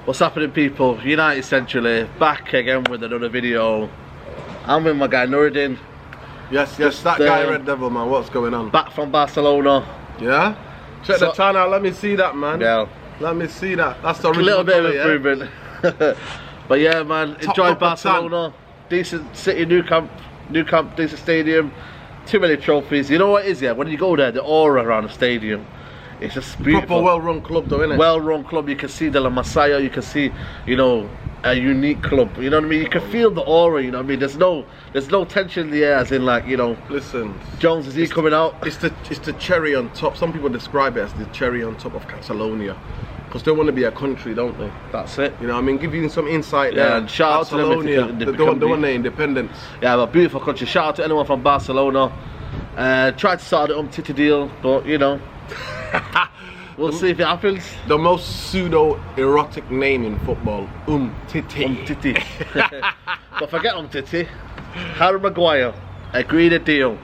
What's happening, people? United Centrally, back again with another video. I'm with my guy Nuruddin. Yes, that guy Red Devil, man. What's going on? Back from Barcelona. Yeah? Check the tan out, let me see that, man. Yeah. Let me see that. That's the original. A little bit of colour, improvement. Yeah? But yeah, man, enjoyed Barcelona. Decent city, new camp, decent stadium. Too many trophies. You know what it is, yeah? When you go there, the aura around the stadium, it's just beautiful. Proper well-run club though, isn't it? Well-run club. You can see the La Masia, you can see, you know, a unique club. You know what I mean? You can feel the aura, you know what I mean? There's no tension in the air, as in, like, you know. Listen, Jones, is he coming out? It's the cherry on top. Some people describe it as the cherry on top of Catalonia. Because they want to be a country, don't they? That's it. You know what I mean? Give you some insight there. And shout out to them if they want their independence. Yeah, but beautiful country. Shout out to anyone from Barcelona. Tried to start the Titi deal, but you know, we'll see if it happens. The most pseudo-erotic name in football, Titi. Titi. But forget Titi. Harry Maguire agreed a deal.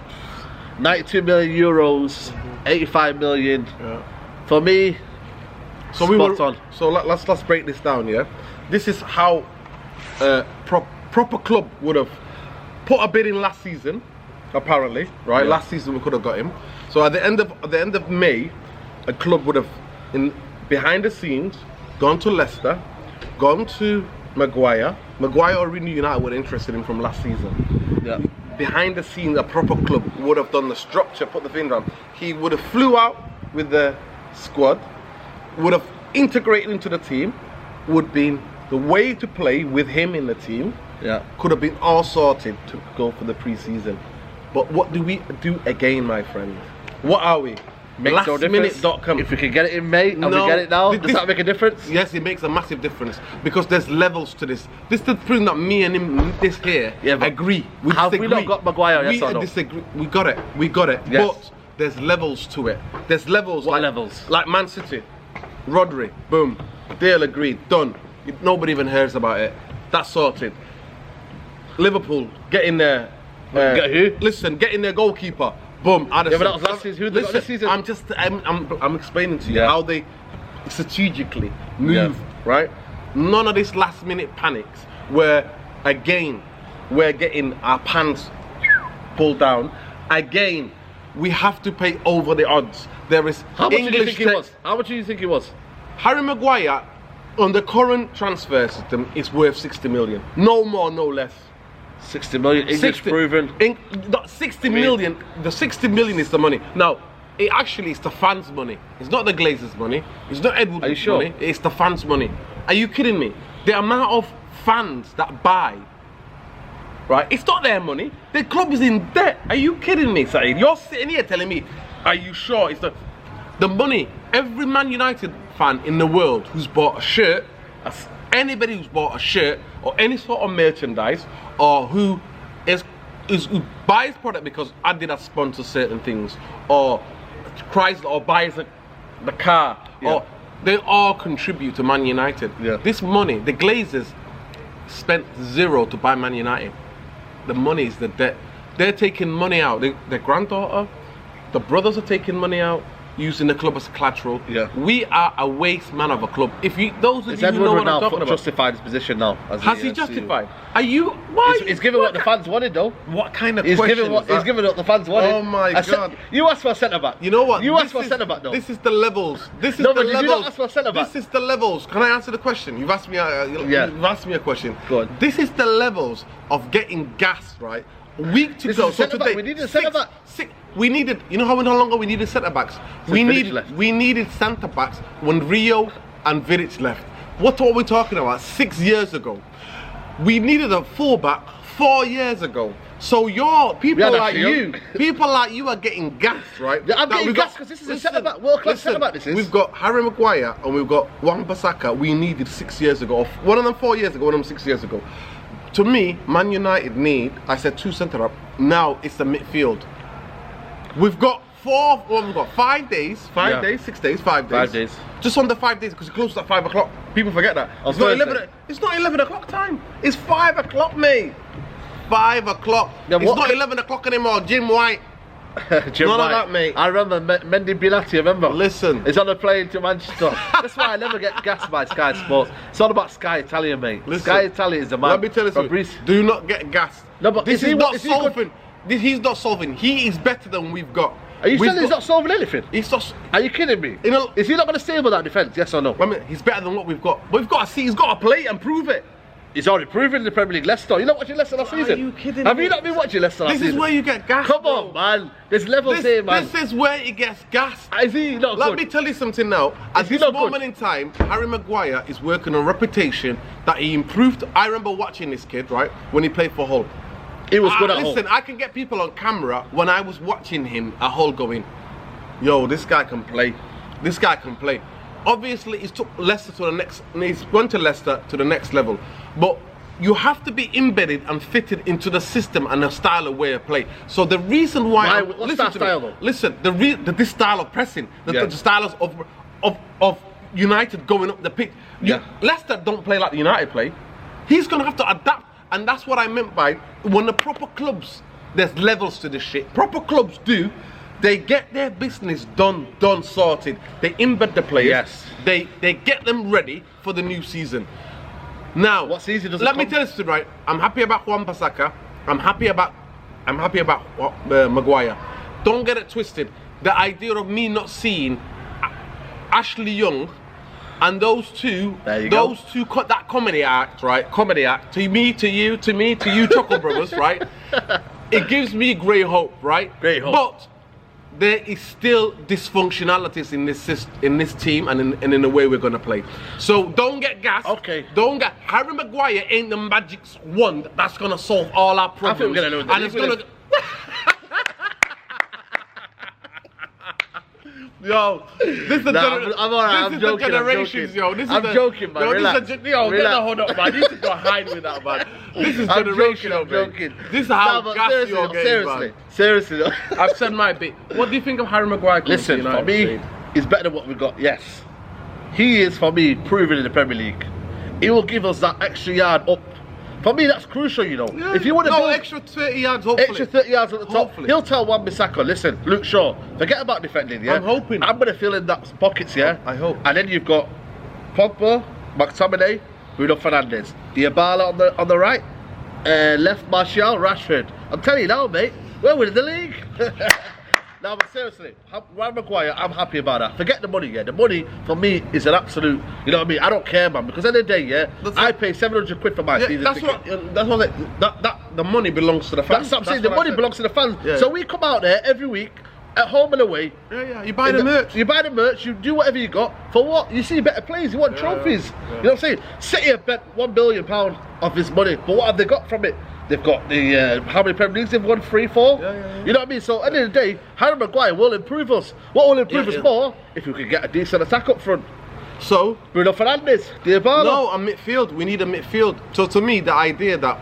92 million euros, 85 million. Yeah. For me, so let's break this down, yeah? This is how a proper club would have put a bid in last season, apparently, right? Yeah. Last season we could have got him. So at the end of May, a club would have, behind the scenes, gone to Leicester, gone to Maguire. Maguire already United were interested in from last season. Yeah. Behind the scenes, a proper club would have done the structure, put the thing down. He would have flew out with the squad, would have integrated into the team, would been the way to play with him in the team. Yeah, could have been all sorted to go for the pre-season. But what do we do again, my friend? What are we? Lastminute.com. If we can get it in May and we get it now, does that make a difference? Yes, it makes a massive difference because there's levels to this. This is the thing that me and him, this here, agree. We have disagree. We not got Maguire? Yes or no? Disagree. We got it. Yes. But there's levels to it. There's levels. What levels? Like Man City, Rodri, boom, deal agreed, done. Nobody even hears about it. That's sorted. Liverpool, get in there. Get who? Listen, get in their goalkeeper. Boom. Yeah, but that was last season. Who they got this season? I'm explaining to you how they strategically move, right? None of this last minute panics where again we're getting our pants pulled down. Again, we have to pay over the odds. There is How much do you think he was? How much do you think he was? Harry Maguire on the current transfer system is worth 60 million. No more, no less. 60 million, English proven. 60 million, the 60 million is the money. Now, it actually is the fans' money. It's not the Glazers' money. It's not Edward's money. Sure? It's the fans' money. Are you kidding me? The amount of fans that buy, right? It's not their money. The club is in debt. Are you kidding me, Saeed? You're sitting here telling me, are you sure? It's the money. Every Man United fan in the world who's bought a shirt, anybody who's bought a shirt or any sort of merchandise, or who buys product because Adidas sponsors certain things, or Chrysler, or buys the car, or they all contribute to Man United. Yeah. This money, the Glazers spent zero to buy Man United. The money is the debt. They're taking money out. Their granddaughter, the brothers are taking money out, using the club as collateral. Yeah. We are a waste man of a club. If you, those of you who know what I'm talking about. Justified his position now. Has he justified? Are you? Why? He's given what the fans wanted, though. What kind of question is that? He's given what the fans wanted. Oh my God! You asked for a centre back. You know what? You asked for a centre back, though. This is the levels. This is no, the but levels. You not ask for a centre back. This is the levels. Can I answer the question? You've asked me. You've asked me a question. Go on. This is the levels of getting gas, right? A week to go. So today, we needed a centre back. We needed. You know how long ago we needed centre backs? We needed centre backs when Rio and Vidic left. What are we talking about? 6 years ago. We needed a fullback 4 years ago. So people like you are getting gas, right? Yeah, I'm getting gas because this is a centre back, world class centre back. This is. We've got Harry Maguire and we've got Wan-Bissaka. We needed 6 years ago. One of them 4 years ago. One of them 6 years ago. To me, Man United need. I said 2 centre up. Now it's the midfield. We've got 5 days, 5 days, 6 days, 5 days. 5 days. Just under 5 days because it closes at 5 o'clock. People forget that. It's not 11 o'clock time. It's 5 o'clock, mate. 5 o'clock. Yeah, it's not 11 o'clock anymore, Jim White. None of that, mate. I remember Mendy Binati, remember? Listen. He's on a plane to Manchester. That's why I never get gassed by Sky Sports. It's all about Sky Italia, mate. Listen, Sky Italia is the man. Let me tell you something. Do not get gassed. No, but this is not solving. He's not solving. He is better than we've got. Are you saying he's not solving anything? He's not. Are you kidding me? Is he not going to stable that defence? Yes or no? I mean, he's better than what we've got. But we've got to see. He's got to play and prove it. He's already proven in the Premier League. Leicester. You're not watching Leicester last season? Are you kidding Have me? you not been watching Leicester last season? This is where you get gassed. Come on, man. There's levels here, man. This is where it gets gassed. Is he not good? Let me tell you something now. At this moment in time, Harry Maguire is working on a reputation that he improved. I remember watching this kid, right, when he played for Hull. He was good at Hull. Listen, I can get people on camera when I was watching him at Hull going, yo, this guy can play. This guy can play. Obviously, he's took Leicester to the next. He's gone to Leicester to the next level. But you have to be embedded and fitted into the system and the style of way of play. So the reason why, what's that style though? Listen, this style of pressing, the styles of United going up the pitch. Leicester don't play like the United play. He's gonna have to adapt, and that's what I meant by when the proper clubs. There's levels to this shit. Proper clubs do. They get their business done, sorted. They embed the players. Yes. They get them ready for the new season. Now, what season does it let me tell you something, right? I'm happy about Juan Pasaka. I'm happy about Maguire. Don't get it twisted. The idea of me not seeing Ashley Young and those two, that comedy act, right? Comedy act. To me, to you, Chuckle Brothers, right? It gives me great hope, right? Great hope. But there is still dysfunctionalities in this team and in the way we're gonna play. So don't get gassed. Okay. Harry Maguire ain't the magic wand that's gonna solve all our problems. I think we're gonna know and it's gonna. Yo, this is the I'm alright. I'm joking. generations, yo. This is I'm joking, man. Relax. Get the hold up, man. I need to go hide with that, man. This is generation. I'm joking. This is how gassy your game, man. Seriously. I've said my bit. What do you think of Harry Maguire? Listen, for me, he's better than what we've got. Yes, he is for me proven in the Premier League. He will give us that extra yard up. For me, that's crucial, you know. Yeah. If you want to build extra 30 yards, hopefully. Extra 30 yards at the top. Hopefully. He'll tell Wan-Bissaka, listen, Luke Shaw, forget about defending, yeah? I'm hoping. I'm going to fill in that pockets, yeah? I hope. And then you've got Pogba, McTominay, Bruno Fernandes, Dybala on the right, left Martial, Rashford. I'm telling you now, mate, we're winning the league. Now, but seriously, Ryan Maguire, I'm happy about that. Forget the money, yeah. The money, for me, is an absolute, you know what I mean? I don't care, man, because at the end of the day, yeah, I pay 700 quid for my season ticket. The money belongs to the fans. That's what I'm saying, the money belongs to the fans. Yeah. So we come out there every week, at home and away. Yeah, you buy the merch. You buy the merch, you do whatever you got. For what? You see better players, you want trophies. Yeah. You know what I'm saying? City have bet £1 billion of his money, but what have they got from it? They've got the, how many Premier Leagues they've won? 3, 4? Yeah. You know what I mean? So at the end of the day, Harry Maguire will improve us. What will improve us more? If we can get a decent attack up front. So, Bruno Fernandes, Dybala. No, a midfield. We need a midfield. So to me, the idea that,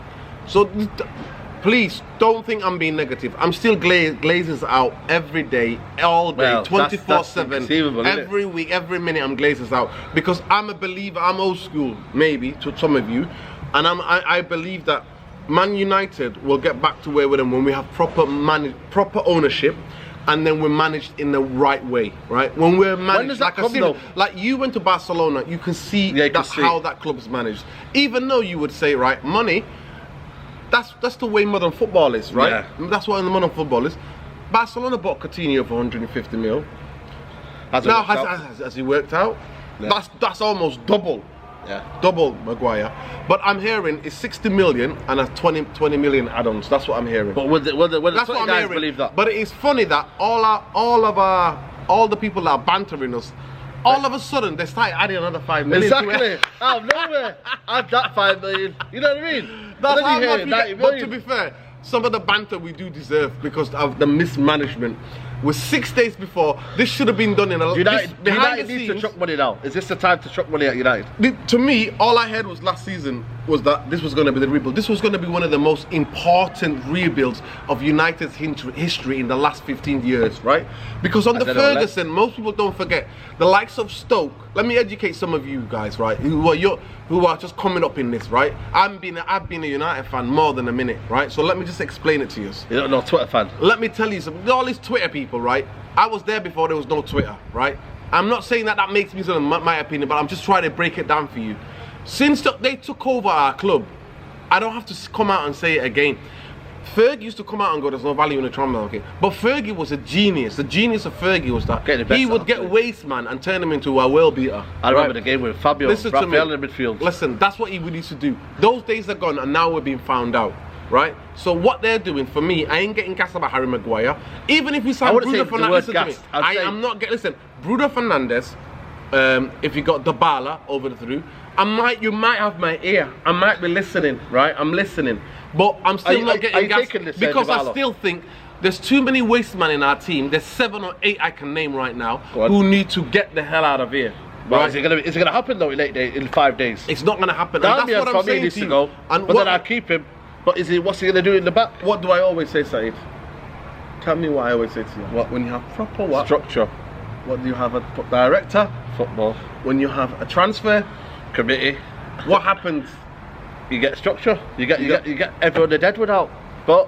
please don't think I'm being negative. I'm still Glazers out every day, all day, 24/7, every week, every minute. I'm Glazers out because I'm a believer. I'm old school, maybe to some of you, and I believe that Man United will get back to where we're in when we have proper ownership. And then we're managed in the right way, right? When we're managed like you went to Barcelona, you can see how that club is managed. Even though you would say, right, money, that's the way modern football is, right? Yeah. That's what the modern football is. Barcelona bought Coutinho for 150 mil. Has he worked out? Yeah. That's almost double. Yeah. Double Maguire. But I'm hearing it's 60 million and a 20 million add-ons. That's what I'm hearing. But when that's what I'm hearing. Believe that. But it is funny that all the people that are bantering us, all of a sudden they start adding another 5 million. Exactly. Out of nowhere. Add that 5 million. You know what I mean? That's how but to be fair, some of the banter we do deserve because of the mismanagement. With 6 days before, this should have been done in a United needs to chuck money now. Is this the time to chuck money at United? To me, all I heard was last season was that this was going to be the rebuild. This was going to be one of the most important rebuilds of United's history in the last 15 years, right? Because under Ferguson, most people don't forget, the likes of Stoke, let me educate some of you guys, right, who are just coming up in this, right? I've been a United fan more than a minute, right? So let me just explain it to you. You're not a Twitter fan? Let me tell you something. All these Twitter people, right? I was there before there was no Twitter, right? I'm not saying that makes me my opinion, but I'm just trying to break it down for you. Since they took over our club, I don't have to come out and say it again. Fergie used to come out and go, there's no value in the transfer market. But Fergie was a genius. The genius of Fergie was that he would get waste man and turn him into a world beater. I remember the game with Fabio, Raphael in midfield. Listen, that's what he would used to do. Those days are gone and now we're being found out. Right? So what they're doing, for me, I ain't getting gassed about Harry Maguire. Even if you sign Bruno Fernandes, I'm not getting, listen, Bruno Fernandes, if you got Dybala over the through, you might have my ear. I might be listening, right? I'm listening. But I'm still not getting gassed because I still think there's too many waste men in our team. There's 7 or 8 I can name right now who need to get the hell out of here. Right. Is it gonna happen though in 5 days? It's not gonna happen. That's what I'm saying to you. But then I'll keep him. But what's he gonna do in the back? What do I always say, Saeed? Tell me what I always say to you. What, when you have proper what? Structure. What do you have? A director? Football. When you have a transfer committee, what happens? You get structure. You get everyone dead without. But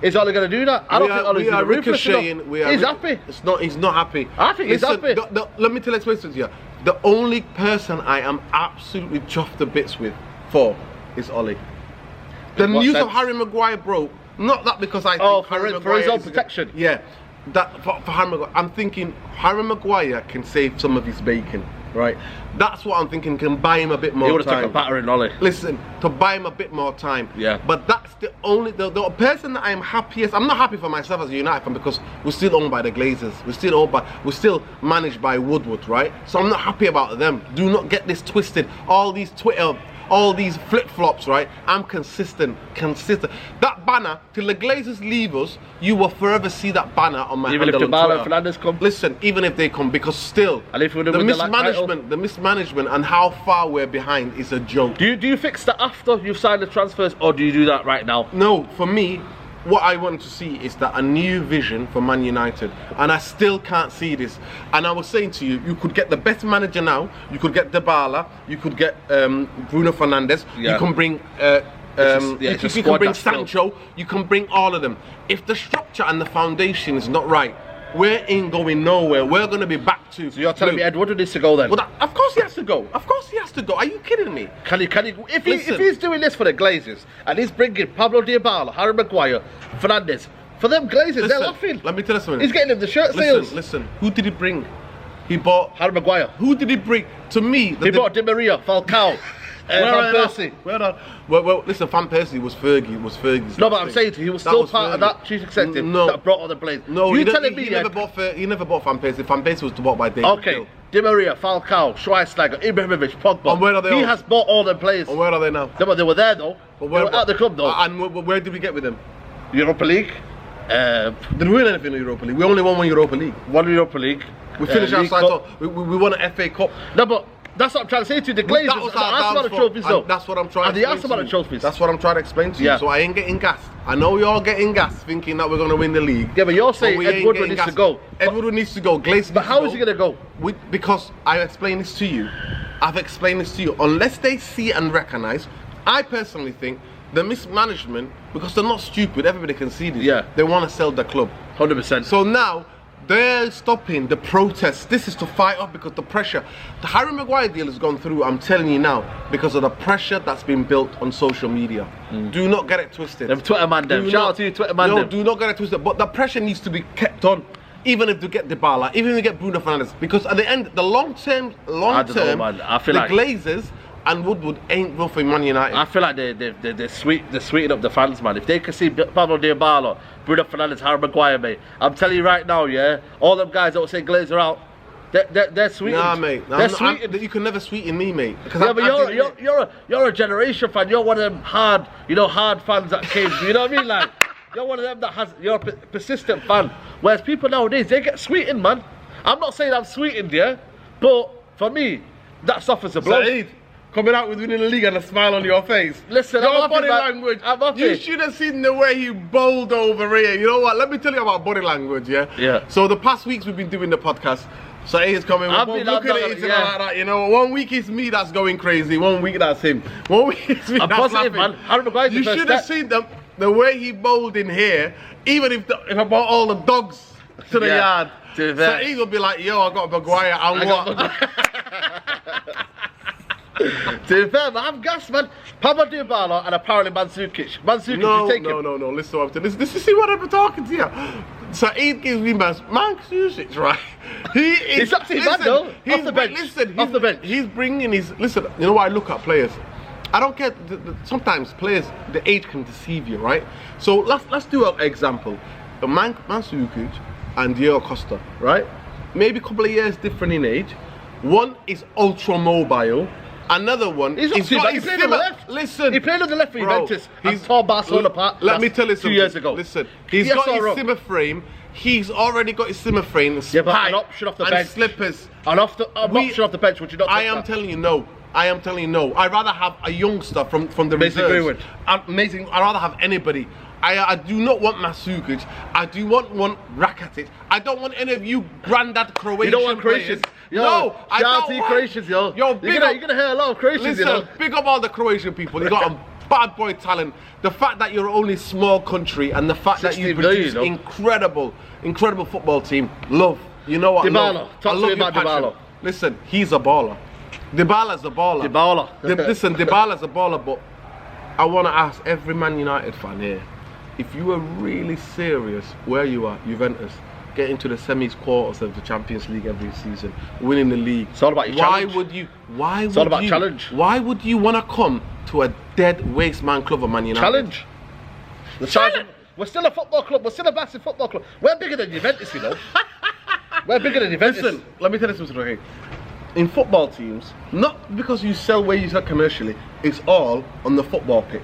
is Ollie gonna do that? I don't think Ollie's gonna ricocheting. He's happy. He's not happy. I think he's happy. Let me explain to you. The only person I am absolutely chuffed to bits with is Ollie. The news of Harry Maguire broke. Not that because I think for his own protection. Yeah, that for Harry Maguire. I'm thinking Harry Maguire can save some of his bacon, right? That's what I'm thinking. Can buy him a bit more time. He would have taken a battering, Ollie. Listen, to buy him a bit more time. Yeah. But that's the only the person that I am happiest. I'm not happy for myself as a United fan because we're still owned by the Glazers. We're still managed by Woodward, right? So I'm not happy about them. Do not get this twisted. All these Twitter. All these flip-flops, right? I'm consistent. That banner, till the Glazers leave us, you will forever see that banner on my handle on Twitter. Even if Dybala and Fernandes come? Listen, even if they come, because still, the mismanagement and how far we're behind is a joke. Do you fix that after you've signed the transfers, or do you do that right now? No, for me, what I want to see is that a new vision for Man United, and I still can't see this. And I was saying to you, you could get the best manager now. You could get Dybala. You could get Bruno Fernandes. Yeah. You can bring you can bring Sancho. You can bring all of them. If the structure and the foundation is not right, we ain't going nowhere. We're going to be back to. So you're telling me Ed Woodward needs to go then? Well, of course he has to go. Of course he has to go. Are you kidding me? Can he? If he's doing this for the Glazers and he's bringing Pablo Dybala, Harry Maguire, Fernandes, for them Glazers, they're laughing. Let me tell you something. He's getting them the shirt sales. Listen. Who did he bring? He bought Harry Maguire. Who did he bring? To me, he bought Di Maria, Falcao. Van Persie. Well, listen, Van Persie was Fergie's. No, but I'm saying he was still part of that chief executive that brought all the players. No, he never bought Van Persie. Van Persie was bought by David. Okay, Di Maria, Falcao, Schweinsteiger, Ibrahimovic, Pogba. And where are they? He has bought all the players. And where are they now? No, they were there though. They were at the club though. And where did we get with them? Europa League. Did we win anything in Europa League? We only won one Europa League. One Europa League. We finished outside top. We won an FA Cup. No, but that's what I'm trying to say to you. The Glazers. That's about the trophies, though. That's what I'm trying to explain. Asked about the trophies. That's what I'm trying to explain to you. So I ain't getting gassed. I know you're getting gassed, thinking that we're going to win the league. Yeah, but you're saying Ed Woodward needs to go. Ed Woodward needs to go. Glazers. But how is he going to go? Because I explained this to you. I've explained this to you. Unless they see and recognise, I personally think the mismanagement, because they're not stupid, everybody can see this. Yeah. They want to sell the club. 100%. So now they're stopping the protests. This is to fight off because the pressure. The Harry Maguire deal has gone through, I'm telling you now, because of the pressure that's been built on social media. Do not get it twisted. Them Twitter man them. Shout out to you, Twitter man them. No, do not get it twisted. But the pressure needs to be kept on. Even if you get Dybala, even if you get Bruno Fernandes. Because at the end, the long term, I feel like Glazers and Woodward ain't good for Man United. I feel like they're sweetening up the fans, man. If they can see Pablo Dybala, Bruno Fernandes, Harry Maguire, mate, I'm telling you right now, yeah, all them guys that will say Glazer out, they're sweetened. Nah, mate, they're sweetened. You can never sweeten me, mate. Yeah, but you're a generation fan. You're one of them hard fans that came. You know what I mean? Like, you're one of them you're a persistent fan. Whereas people nowadays, they get sweetened, man. I'm not saying I'm sweetened, yeah, but for me, that suffers a blow. Saeed, coming out with winning the league and a smile on your face. Listen, your body language. You happy. should have seen the way he bowled over here. You know what? Let me tell you about body language, yeah? Yeah. So the past weeks we've been doing the podcast. So he's coming. We're both looking at each other like that. You know, 1 week it's me that's going crazy. 1 week that's him. 1 week it's me I'm that's positive, laughing. man. Harry Maguire's You should have seen the way he bowled in here. Even if I brought all the dogs to the yard, so he will be like, "Yo, I got Maguire. And what?" To be fair, man, I'm gassed, man. Pablo Dybala and apparently Mandzukic. Mandzukic, No. you take him. Listen to what I'm telling you. This is what I'm talking to you. So he gives me Mandzukic, right? He's up to his man, though. Off the bench. Listen, off the bench. He's bringing his. Listen, you know why I look at players? I don't care. Sometimes players, the age can deceive you, right? So let's do an example. Mandzukic and Diego Costa, right? Maybe a couple of years different in age. One is ultra mobile. Another one, he played on the left. Listen, he played on the left for Juventus. He's tore Barcelona apart. Let me tell you something. 2 years ago. Listen, he's got his simmer frame. He's already got his simmer frame. Yeah, but an option off the bench. Slippers. An option off the bench, which you don't. I am telling you no. I'd rather have a youngster from the reserves. Amazing. I'd rather have anybody. I do not want Mandzukic. I do want Rakitic. I don't want any of you granddad Croatian. You don't want Croatians. No, I don't want Croatians, yo. You're gonna hear a lot of Croatians, listen, you know. Big up all the Croatian people. You got a bad boy talent. The fact that you're only small country and the fact that you produce incredible football team. Love. You know what? Dybala. Talk to me about Dybala. Listen, he's a baller. Dybala's a baller. Listen, Dybala's a baller, but I want to ask every Man United fan here, if you were really serious where you are, Juventus, getting to the semis, quarters of the Champions League every season, winning the league. It's all about your challenge. It's all about challenge. Why would you want to come to a dead waste man club of Man United? Challenge. We're still a football club. We're still a massive football club. We're bigger than Juventus, you know. We're bigger than Juventus. Listen, let me tell you something, okay? In football teams, not because you sell where you sell commercially, it's all on the football pitch.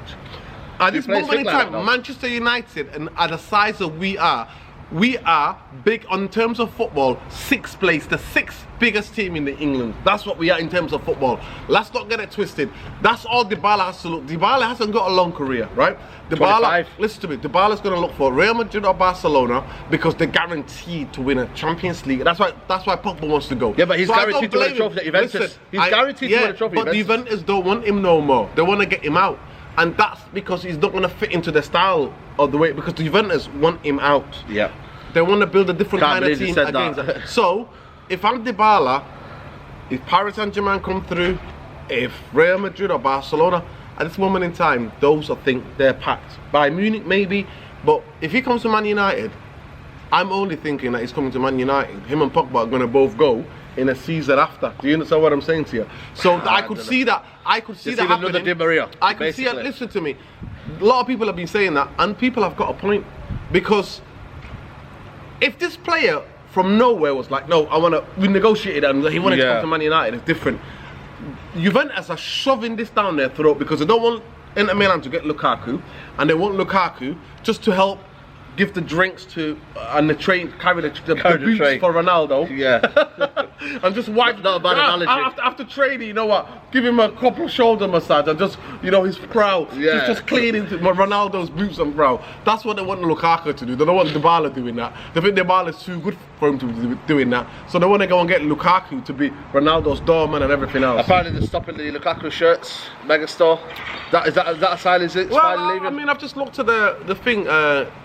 At this moment in time, Manchester United, and at the size of we are big on terms of football, sixth place, the sixth biggest team in England. That's what we are in terms of football. Let's not get it twisted. That's all Dybala has to look. Dybala hasn't got a long career, right? Dybala, listen to me, Dybala's going to look for Real Madrid or Barcelona because they're guaranteed to win a Champions League. That's why Pogba wants to go. Yeah, but he's guaranteed to win a trophy at Juventus. He's guaranteed to win a trophy at Juventus. But Juventus don't want him no more. They want to get him out. And that's because he's not going to fit into the style of the way, because the Juventus want him out. Yeah. They want to build a different kind of team against that. So, if I'm Dybala, if Paris Saint-Germain come through, if Real Madrid or Barcelona, at this moment in time, those I think they're packed. By Munich maybe, but if he comes to Man United, I'm only thinking that he's coming to Man United. Him and Pogba are going to both go in a season after. Do you understand what I'm saying to you? So I could see that. I could see that happening. Di Maria, I could see it. Listen to me. A lot of people have been saying that, and people have got a point, because if this player from nowhere was like, no, we negotiated and he wanted to come to Man United, it's different. Juventus are shoving this down their throat because they don't want Inter Milan to get Lukaku, and they want Lukaku just to help give the drinks to and the train carry the boots for Ronaldo. Yeah. And just wipe. Not a bad analogy. After training, you know what? Give him a couple shoulder massage and just, you know, his brow. Yeah. Just clean into Ronaldo's boots and brow. That's what they want Lukaku to do. They don't want Dybala doing that. They think Dybala is too good for him to be doing that. So they want to go and get Lukaku to be Ronaldo's doorman and everything else. Apparently they're stopping the Lukaku shirts, Megastore. Is that a sign? Is it? Well, I mean, I've just looked at the thing.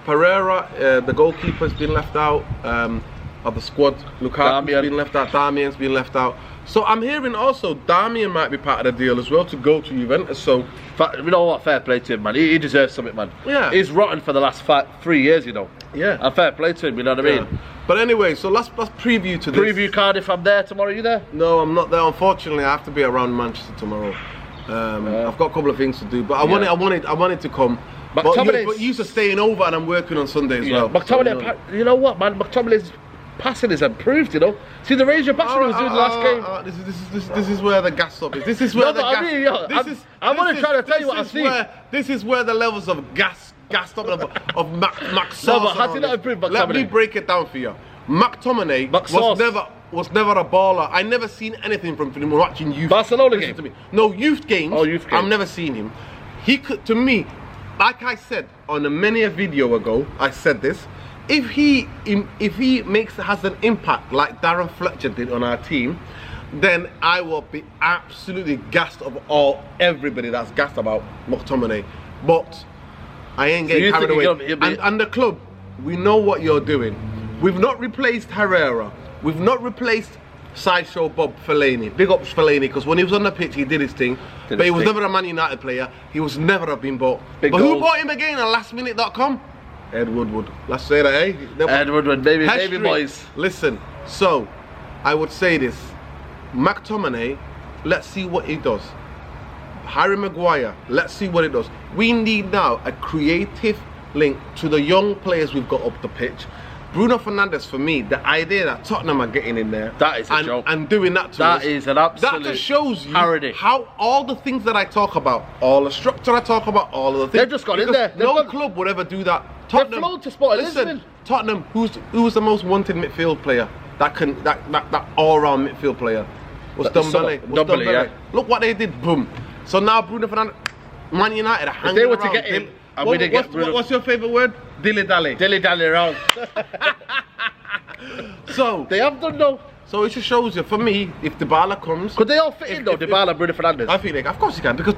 Pereira, the goalkeeper, has been left out of the squad. Lukaku's been left out. Damian's been left out. So I'm hearing also Damian might be part of the deal as well to go to Juventus. So you know what? Fair play to him, man. He deserves something, man. Yeah. He's rotten for the last 3 years, you know. Yeah. And fair play to him. You know what I mean? But anyway, so let's preview to this. Preview Cardiff. I'm there tomorrow. You there? No, I'm not there. Unfortunately, I have to be around Manchester tomorrow. I've got a couple of things to do, but I wanted to come. But you're staying over, and I'm working on Sunday as well. McTominay, you know what, man? McTominay's passing is improved, you know. See the range of passing he was doing the last game. This is where the gas up is. This is where I'm only trying to tell you what I see. This is where the levels of gassed up of Max No, but has he not improved, McTominay? Let me break it down for you. McTominay was never a baller. I never seen anything from him watching youth. Barcelona Listen game? to me. No, youth games. Oh, youth games. I've never seen him. He could, to me, like I said on a video ago, I said this. If he has an impact like Darren Fletcher did on our team, then I will be absolutely gassed of everybody that's gassed about McTominay. But I ain't getting carried away. And the club, we know what you're doing. We've not replaced Herrera. We've not replaced Sideshow Bob Fellaini. Big ups Fellaini, because when he was on the pitch, he did his thing. But he was never a Man United player. He was never have been bought. But who bought him again on lastminute.com? Ed Woodward. Let's say that, eh? Ed Woodward, baby boys. Listen, so I would say this. McTominay, let's see what he does. Harry Maguire, let's see what he does. We need now a creative link to the young players we've got up the pitch. Bruno Fernandes, for me, the idea that Tottenham are getting in there, that is a joke. And doing that to us, that is an absolute that just shows you parody. How all the things that I talk about, all the structure I talk about, all of the things, they've just got in there. No club would ever do that. Tottenham, flown to Sport listen, Tottenham, who's the most wanted midfield player? That all-round midfield player was Dembele. Yeah. Look what they did. Boom. So now Bruno Fernandes, Man United are hanging if they were around. to get him, and we didn't get Bruno. What's your favourite word? Dilly-dally. Dilly-dally around. So they have done though. So it just shows you, for me, if Dybala comes, could they all fit in though? Dybala and Bruno Fernandes. I feel like, of course you can, because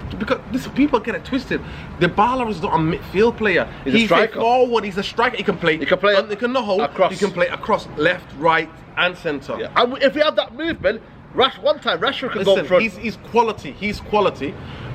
listen, people get it twisted. Dybala is not a midfield player. He's a striker. A forward. He's a striker. He can play. He can play across, left, right, and centre. Yeah. And if we have that movement, Rashford can go front. He's quality. He's quality.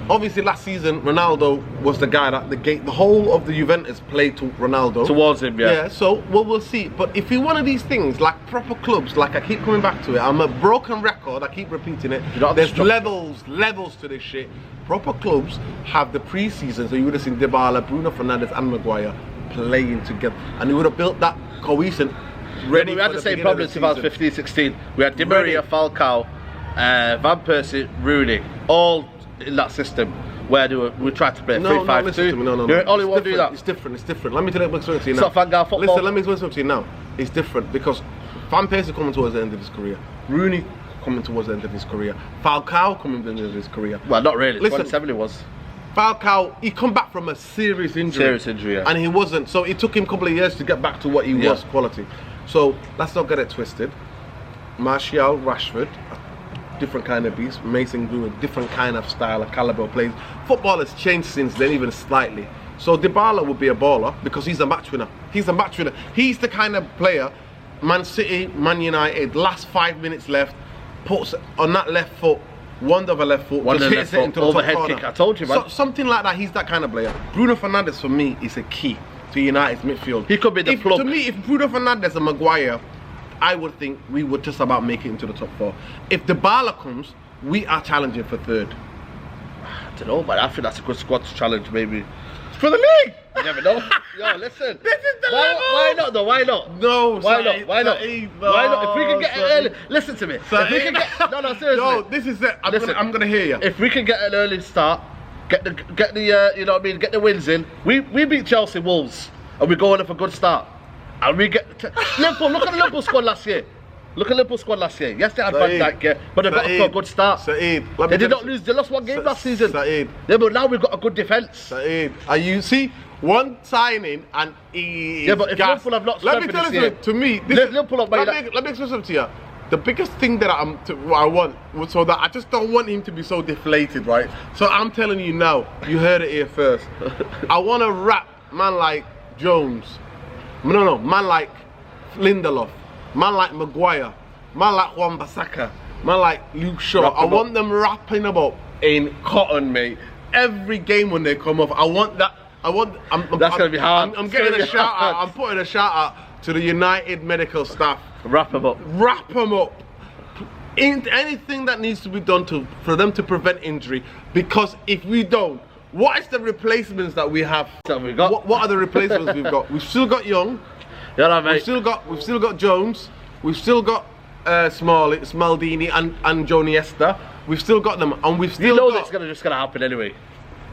Obviously, last season, Ronaldo was the guy that the whole of the Juventus played to Ronaldo. Towards him, yeah. Yeah, so we'll see. But if you one of these things, like proper clubs, like I keep coming back to it, I'm a broken record, I keep repeating it. There's levels to this shit. Proper clubs have the pre-season, so you would have seen Dybala, Bruno Fernandes and Maguire playing together. And you would have built that cohesion ready. We had the same problem in 2015-16. We had Di Maria, Falcao, Van Persie, Rooney, all in that system where we tried to play 3-5-2. No. Only one do that. It's different. Let me tell you what's going to see now. It's not Van Gaal football. Listen, let me explain something to you now. It's different because Van Persie coming towards the end of his career. Rooney coming towards the end of his career. Falcao coming to the end of his career. Well, not really. Listen, 27 he was. Falcao, he come back from a serious injury. Yeah. And he wasn't. So it took him a couple of years to get back to what he was, quality. So let's not get it twisted. Martial, Rashford, different kind of beast. Mason Greenwood, different kind of style, of caliber of plays. Football has changed since then, even slightly. So Dybala would be a baller because he's a match winner. He's a match winner. He's the kind of player, Man City, Man United, last 5 minutes left, puts on that left foot, one of a left foot, just hits it into the overhead top corner. kick. I told you, man. So, something like that. He's that kind of player. Bruno Fernandes for me is a key to United's midfield. He could be the plug. To me, if Bruno Fernandes and Maguire, I would think we would just about make it into the top 4. If Dybala comes, we are challenging for 3rd. I don't know, but I think that's a good squad to challenge, maybe. For the league! You never know. Yo, listen. This is the level! Why not though? Why not? No, why not? Why not? Why not? If we can get an early, listen to me. If we can get, no, seriously. No, this is it. I'm gonna hear you. If we can get an early start, get the you know what I mean, get the wins in. We beat Chelsea, Wolves, and we go on for a good start. And we get Liverpool. Look at the Liverpool squad last year. Yes, they had Van Dijk, yeah, but they got off to a good start. They did not lose. They lost one game last season. Yeah, but now we've got a good defence. Are you see one signing and he? Yeah, but if Liverpool have not. Let me tell you something. To me, Liverpool have made let me explain something to you. The biggest thing that I want, so that I just don't want him to be so deflated, right? So I'm telling you now. You heard it here first. I want to rap man like Jones. No, man like Lindelof, man like Maguire, man like Wan Bissaka, man like Luke Shaw. I want them rapping about in cotton, mate. Every game when they come off, I want that. That's gonna be hard. I'm getting a shout out. I'm putting a shout out to the United medical staff. Wrap them up. Wrap them up. Anything that needs to be done for them to prevent injury, because if we don't, what is the replacements that we have? What we got? What are the replacements we've got? We've still got Young. Yeah, mate. We've still got Jones. We've still got Smaldini and Johnny Esther. We've still got them, and we've still. You know that's just gonna happen anyway.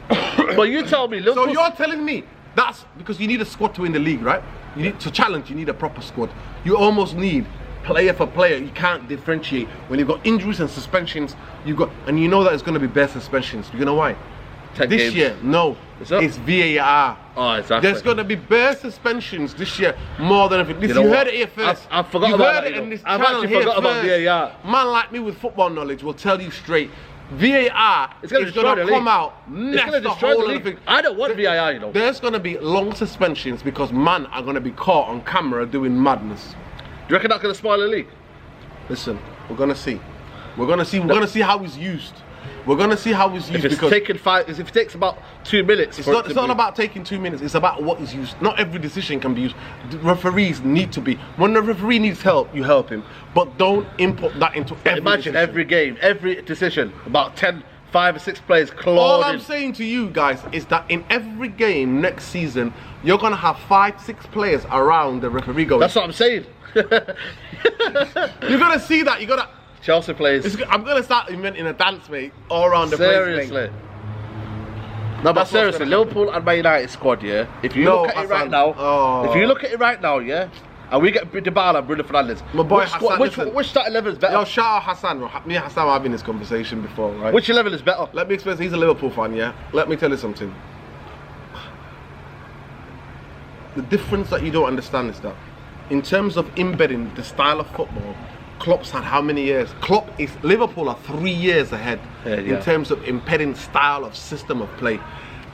But you tell me, Liverpool. So you're telling me that's because you need a squad to win the league, right? You need to challenge. You need a proper squad. You almost need player for player, you can't differentiate. When you've got injuries and suspensions, and you know that it's going to be bare suspensions. You know why? 10 this games. year, no, it's VAR. Oh, exactly. There's going to be bare suspensions this year more than anything. You heard it here first. I forgot about that. I've actually forgot about VAR. Man like me with football knowledge will tell you straight. VAR is going to come out, mess the whole of the thing. I don't want VAR, you know. There's going to be long suspensions because man are going to be caught on camera doing madness. Do you reckon that's going to spoil the league? Listen, we're going to see. We're going to see. We're going to see how it's used. We're going to see how it's used. If it takes about 2 minutes. It's not about taking 2 minutes. It's about what is used. Not every decision can be used. The referees need to be. When the referee needs help, you help him. But don't input that into every Imagine decision. every game, every decision, about 5 or 6 players clawed All I'm saying to you guys is that in every game next season, you're going to have 5, 6 players around the referee going. That's what I'm saying. You're going to see that. You're going to... Chelsea players. I'm going to start inventing a dance, mate, all around the place. Seriously. No, but seriously, Liverpool and Man United squad, yeah. If you look at it right now, yeah, and we get Dybala and Bruno Fernandes, my boy Hassan, which start 11 is better? Yo, shout out Hassan. Me and Hassan were having this conversation before, right? Which 11 is better? Let me explain. He's a Liverpool fan, yeah. Let me tell you something. The difference that you don't understand is that, in terms of embedding the style of football, Klopp's had how many years? Liverpool are 3 years ahead in terms of embedding style of system of play.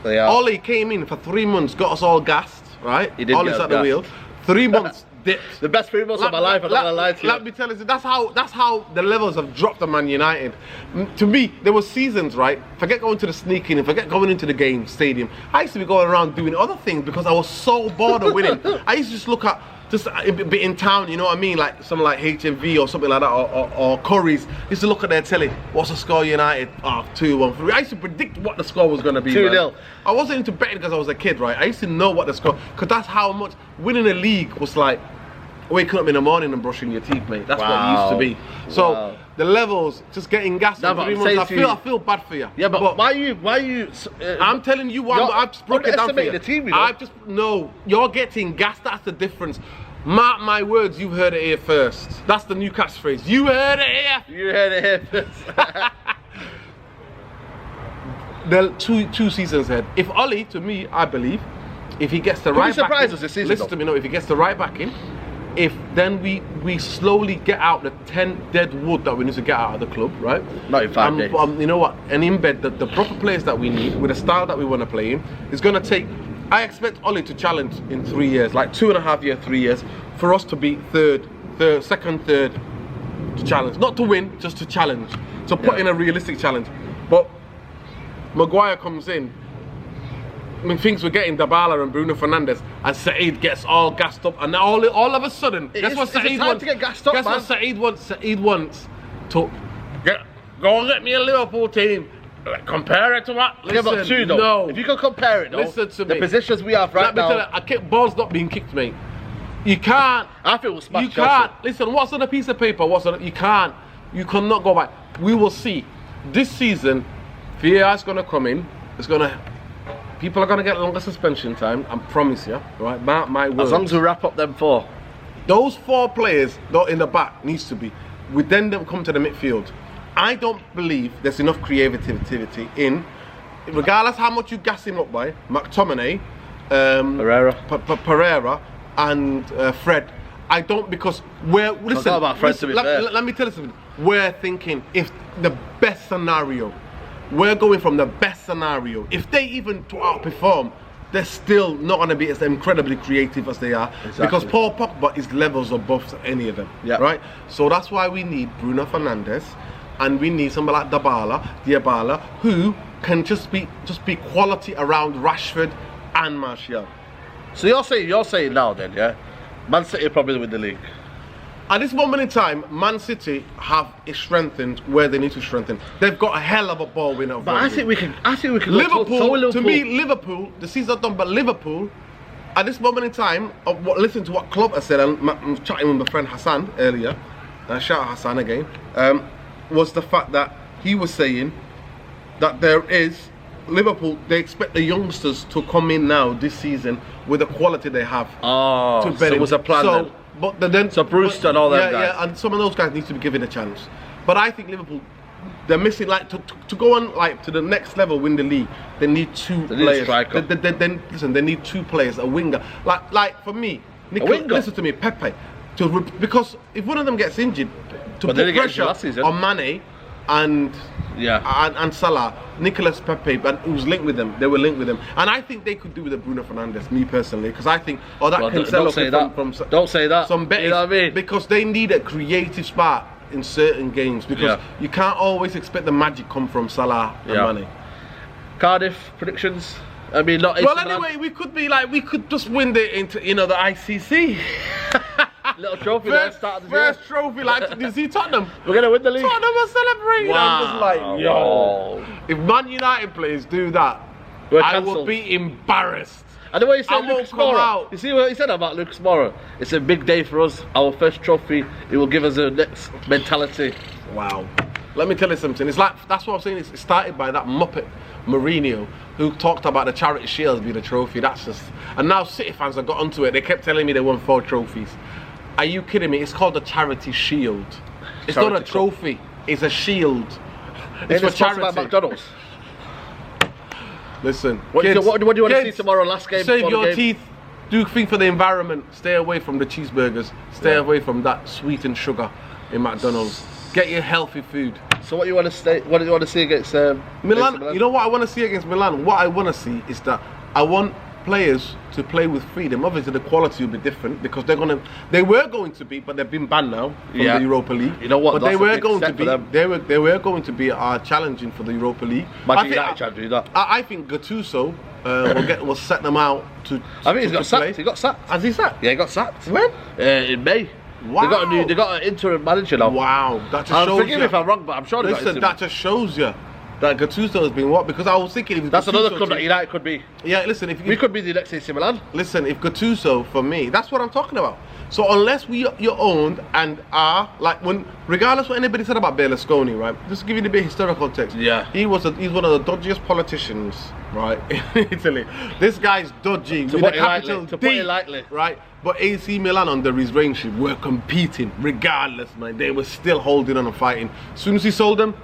They are. Ollie came in for 3 months, got us all gassed, right? He did. Ollie's at the wheel. 3 months dipped. The best 3 months of my life. I'm not gonna lie to you. Let me tell you, that's how the levels have dropped at Man United. To me, there were seasons, right? Forget going to the sneaking, forget going into the game stadium. I used to be going around doing other things because I was so bored of winning. I used to just look at. Just be in town, you know what I mean? Like something like HMV or something like that, or Curry's. Used to look at their telly. What's the score, United? 2-1. I used to predict what the score was going to be. 2-0. I wasn't into betting because I was a kid, right? I used to know what the score, because that's how much winning a league was like waking up in the morning and brushing your teeth, mate. That's what it used to be. So the levels, just getting gas in 3 months. I feel bad for you. Yeah, but why you? I'm telling you what. I've just broken it down for you. The team, you know? You're getting gas. That's the difference. Mark my words, you heard it here first. That's the new catchphrase. You heard it here. You heard it here first. They're two seasons ahead. If Ollie, to me, I believe, if he gets the right back in, listen to me, no, if he gets the right back in, then we slowly get out the 10 dead wood that we need to get out of the club, right? Not in 5 days. You know what? And embed the proper players that we need with the style that we want to play in. It's going to take. I expect Ollie to challenge in 3 years, like 2.5 years, 3 years, for us to be second, third, to challenge. Not to win, just to challenge. To put in a realistic challenge. But Maguire comes in, thinks we're getting Dybala and Bruno Fernandes, and Saeed gets all gassed up, and all of a sudden, guess what Saeed wants? To get gassed up, guess what Saeed wants? Saeed wants to go and get me a Liverpool team. Compare it to what? Listen, but two, though. No. If you can compare it, though, listen to the me. Positions we have right now. Ball's not being kicked, mate. You can't. I feel we'll smash Chelsea. Can't. Listen, what's on a piece of paper? You can't. You cannot go back. We will see. This season, VAR is going to come in. People are going to get longer suspension time. I promise you. Right? Mark my words. As long as we wrap up them 4. Those 4 players, not in the back, needs to be. We then come to the midfield. I don't believe there's enough creativity in, regardless how much you gas him up by, McTominay, Pereira, and Fred. I don't, because let me tell you something. We're thinking if the best scenario, we're going from the best scenario. If they even outperform, they're still not going to be as incredibly creative as they are. Exactly. Because Paul Pogba is levels above any of them. Yeah. Right? So that's why we need Bruno Fernandes. And we need somebody like Dybala, who can just be quality around Rashford and Martial. So you're saying now then, yeah, Man City probably win the league. At this moment in time, Man City have strengthened where they need to strengthen. They've got a hell of a ball winner. But I think we can. Liverpool. To me, Liverpool. The season's done, but Liverpool. At this moment in time, listen to what Klopp has said. I'm chatting with my friend Hassan earlier. Shout out Hassan again. Was the fact that he was saying that there is Liverpool, they expect the youngsters to come in now this season with the quality they have. So it was a plan. But then So Bruce and all them guys. Yeah, and some of those guys need to be given a chance. But I think Liverpool, they're missing, like, to go on, like, to the next level, win the league, they need two players. Listen, they need 2 players, a winger. Like for me, listen to me, Pepe. Because if one of them gets injured, to put pressure on Mane and Salah, Nicolas Pepe, and who's linked with them, they were linked with them. And I think they could do with a Bruno Fernandes, me personally, because I think, don't say that. Don't say that. Some better, you know what I mean? Because they need a creative spark in certain games, because you can't always expect the magic come from Salah and Mane. Cardiff predictions. I mean, not. Well, anyway, we could just win the ICC. Little trophy there, start of the first trophy, like, you see Tottenham? We're gonna win the league. Tottenham are celebrating. Wow. I'm just like, yo, if Man United players do that, I will be embarrassed. And the way you said Lucas Moura, you see what he said about Lucas Moura? It's a big day for us. Our first trophy. It will give us a next mentality. Wow. Let me tell you something. It's like, that's what I'm saying. It started by that muppet Mourinho, who talked about the Charity Shield being a trophy. That's just, and now City fans have got onto it. They kept telling me they won 4 trophies. Are you kidding me? It's called the Charity Shield. It's not a trophy. It's a shield. It's for charity. By McDonald's. Listen, what do you want to see tomorrow? Last game. Save your teeth. Do think for the environment. Stay away from the cheeseburgers. Stay away from that sweetened sugar in McDonald's. Get your healthy food. So what do you want to say? What do you want to see against Milan? You know what I want to see against Milan? What I want to see is that I want players to play with freedom. Obviously, the quality will be different because they were going to be, but they've been banned now from the Europa League. You know what? But they were going to be. They were going to be challenging for the Europa League. I think Gattuso will set them out to. I think he's got sacked. He got sacked. Has he sacked? Yeah, he got sacked. When? In May. Wow. They got an interim manager now. Wow. That just shows forgive me if I'm wrong, but I'm sure. Listen, that just shows you that Gattuso has been what? Because I was thinking if that's another club that United could be. Yeah, listen, if we could be the next AC Milan. Listen, if Gattuso, for me, that's what I'm talking about. So unless you're owned and are like, regardless what anybody said about Berlusconi, right? Just to give you a bit of historical context. Yeah. He's one of the dodgiest politicians, right, in Italy. This guy's dodgy with a capital D, to put it lightly, right? But AC Milan under his reign were competing regardless, man. They were still holding on and fighting. As soon as he sold them,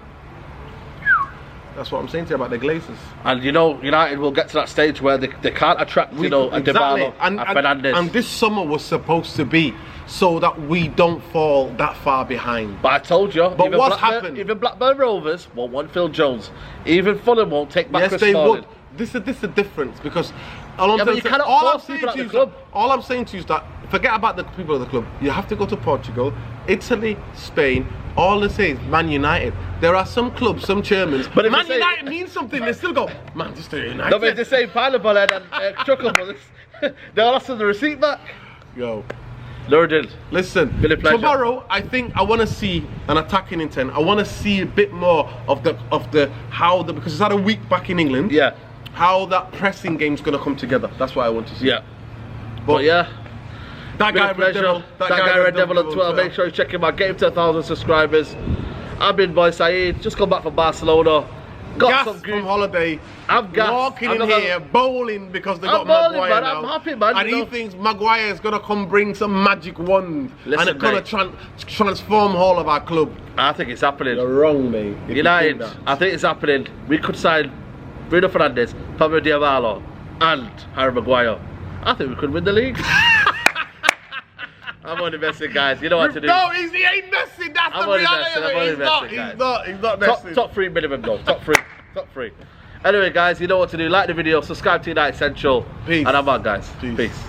that's what I'm saying to you about the Glazers. And you know, United will get to that stage where they can't attract, a Dybala and Fernandes. And this summer was supposed to be so that we don't fall that far behind. But I told you, but what's happened? Even Blackburn Rovers won't want Phil Jones. Even Fulham won't take back Chris Smalling. Would. This is the difference, because all I'm saying to you is that forget about the people of the club. You have to go to Portugal, Italy, Spain. All they say is Man United. There are some clubs, some chairmen, but Man United means something. They still go Manchester United. No, but they say Pineapple and Chuckle. They'll ask for the receipt back. Yo. Nordin. Listen, tomorrow I think I want to see an attacking intent. I want to see a bit more of how because it's had a week back in England. Yeah. How that pressing game's gonna come together. That's what I want to see. Yeah. But yeah. That guy Red Devil on Twitter. Make sure you check him out. Get him to 1,000 subscribers. I've been Boy Saeed. Just come back from Barcelona. Got some from holiday. I'm gassed. Walking in here, bowling because they got Maguire now. I'm happy, man. And he thinks Maguire is gonna come bring some magic wand and it's gonna transform all of our club. I think it's happening. You're wrong, mate. United. I think it's happening. We could sign Bruno Fernandes, Pablo Dybala, and Harry Maguire. I think we could win the league. I'm only messing, guys. You know what to do. No, he ain't messing. That's the reality. He's not messing. Top 3 minimum, though. Top 3. Top 3. Anyway, guys, you know what to do. Like the video, subscribe to United Central. Peace. And I'm out, guys. Peace. Peace.